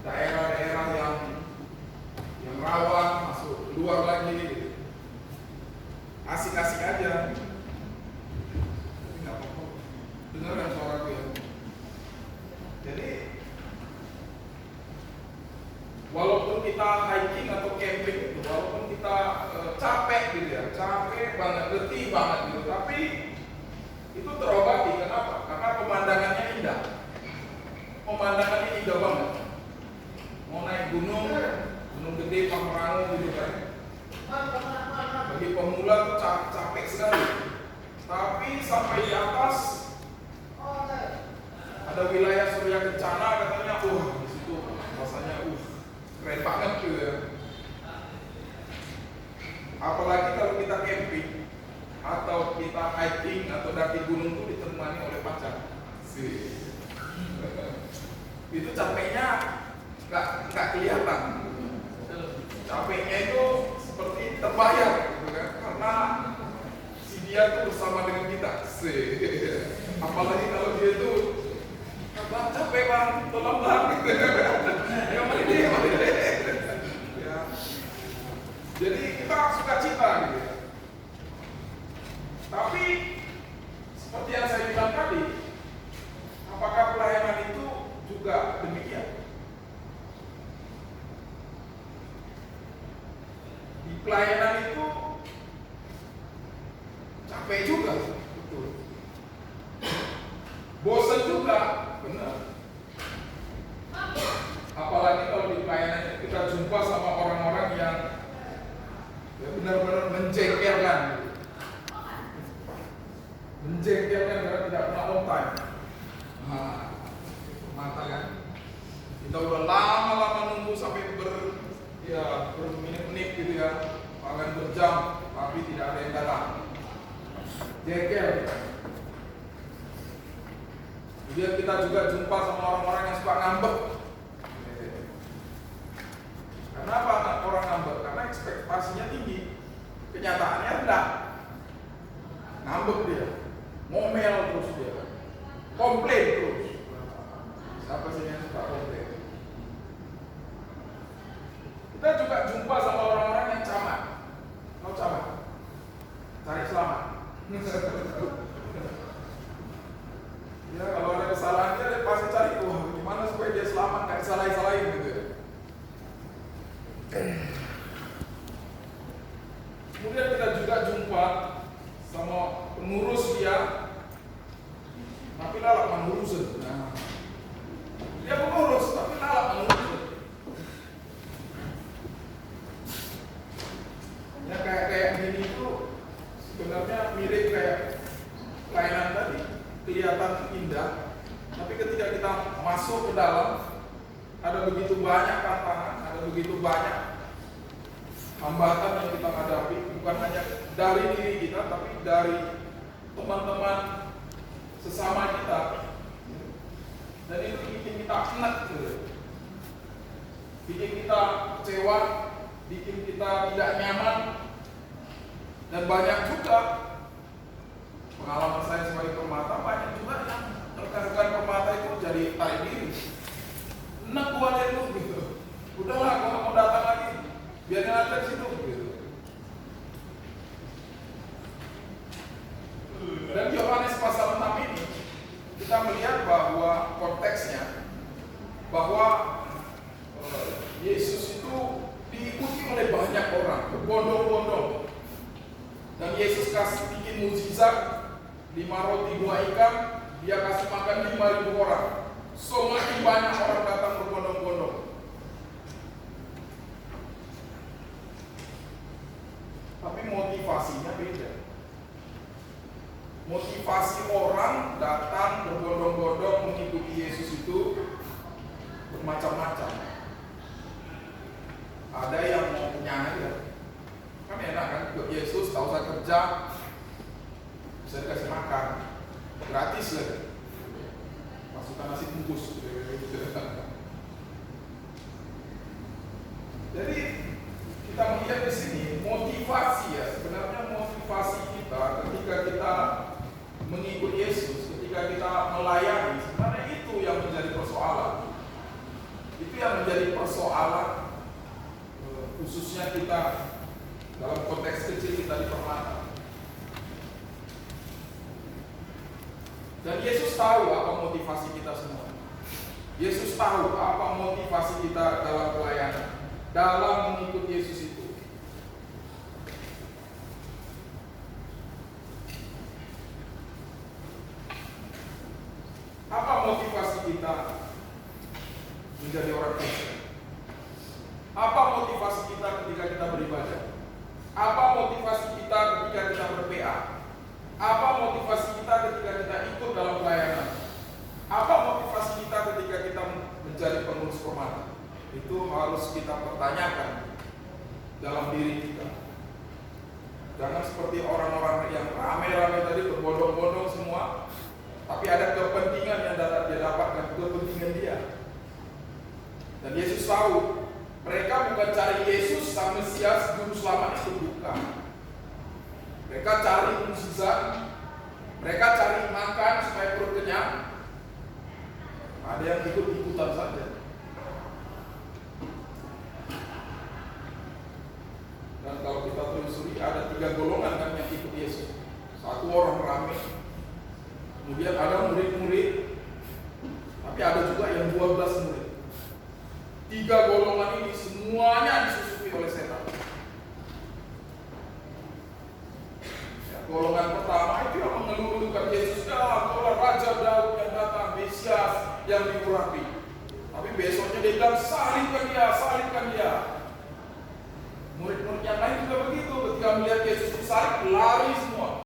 daerah-daerah yang rawan, masuk keluar lagi gitu. Asik-asik aja. Tapi nggak apa-apa. Dengar kan suaraku ya. Jadi walaupun kita hiking atau camping gitu, walaupun kita capek gitu ya, capek banget, letih banget gitu, tapi itu terobati. Kenapa? Karena pemandangannya indah. Pemandangannya indah banget. Mau naik gunung gede Pangrango gitu kan. Bagi pemula tuh capek sekali. Tapi sampai di atas ada wilayah Surya Kencana, katanya, di situ rasanya keren banget gitu ya. Apalagi kalau kita camping atau kita hiking atau daki gunung tuh ditemani oleh pacar. Itu capeknya nggak kelihatan. Capeknya itu seperti terbayar gitu kan, karena si dia tuh bersama dengan kita. Apalagi kalau dia tuh capek bang, tolong bang gitu. Ya mari deh. Ya. Jadi kita suka cita gitu. Tapi seperti yang saya bilang tadi, apakah pelayanan itu juga demikian? Di pelayanan itu capek juga, betul. Bosan juga, benar. Apalagi kalau di pelayanan kita jumpa sama orang-orang yang benar-benar menjengkelkan, karena tidak pernah on time. Mata kan, kita udah lama-lama nunggu sampai bermenit-menit gitu ya, bahkan berjam, tapi tidak ada yang datang. Jengkel. Kemudian kita juga jumpa sama orang-orang yang suka ngambek. Kenapa orang ngambek? Karena ekspektasinya tinggi, kenyataannya rendah. Ngambek dia, ngomel terus dia, komplain terus. Siapa sih yang suka komplain? Kita juga jumpa sama orang-orang yang camat. Mau camat? Cari selamat. Ya kalau ada kesalahan dia pasti cari, gimana supaya dia selamat, gak disalahin gitu ya. Kemudian kita juga jumpa sama pengurus dia, tapi lalak mengurusin. Dia pengurus, tapi lalak mengurusin. Ya kayak gini itu sebenarnya mirip kayak pelayanan tadi, kelihatan indah, tapi ketika kita masuk ke dalam, ada begitu banyak tantangan, ada begitu banyak hambatan yang kita hadapi, bukan hanya dari diri kita, tapi dari teman-teman sesama kita. Dan itu bikin kita enak gitu. Bikin kita kecewa, bikin kita tidak nyaman. Dan banyak juga pengalaman saya sebagai permata, banyak juga yang rekan-rekan permata itu jadi tarik diri. Enak gua lihat lu gitu. Udahlah, gua nggak mau datang lagi. Biarin aja di situ gitu. Dan Yohanes pasal 6 ini kita melihat bahwa konteksnya bahwa Yesus itu diikuti oleh banyak orang, berbondong-bondong. Dan Yesus kasih bikin mukjizat, 5 roti 2 ikan, dia kasih makan 5.000 orang. Semakin banyak orang datang berbondong-bondong. Tapi motivasinya beda. Motivasi orang datang berbondong-bondong mengikuti Yesus itu bermacam-macam. Ada yang mau kenyang aja. Kan enak kan, ikut Yesus, tak usah kerja, bisa dikasih makan, gratis lah. Masukkan nasi bungkus. Jadi kita melihat di sini motivasi ya, sebenarnya motivasi yang menjadi persoalan, khususnya kita dalam konteks kecil kita di Permata. Dan Yesus tahu apa motivasi kita semua. Yesus tahu apa motivasi kita dalam pelayanan, dalam mengikut Yesus itu. Apa motivasi kita menjadi orang Kristen? Apa motivasi kita ketika kita beribadah? Apa motivasi kita ketika kita ber-PA? Apa motivasi kita ketika kita ikut dalam pelayanan? Apa motivasi kita ketika kita menjadi pengurus Permata? Itu harus kita pertanyakan dalam diri kita. Jangan seperti orang-orang yang rame-rame tadi berbondong-bondong semua, tapi ada kepentingan yang dia dapatkan, kepentingan dia. Dan Yesus tahu mereka bukan cari Yesus sang Mesias juru selamat itu, bukan. Mereka cari mukjizat, mereka cari makan supaya perut kenyang. Ada yang ikut-ikutan saja. Dan kalau kita telusuri ada 3 golongan kan yang ikut Yesus. Satu orang ramai, kemudian ada murid-murid, tapi ada juga yang 12 murid. 3 golongan ini semuanya disusupi oleh setan. Golongan pertama itu yang mengeluh-elukan Yesus, kaulah Raja Daud yang datang, Mesias yang diurapi. Tapi besoknya dia bilang, salibkan dia, salibkan dia. Murid-murid yang lain juga begitu, ketika melihat Yesus disalib, lari semua.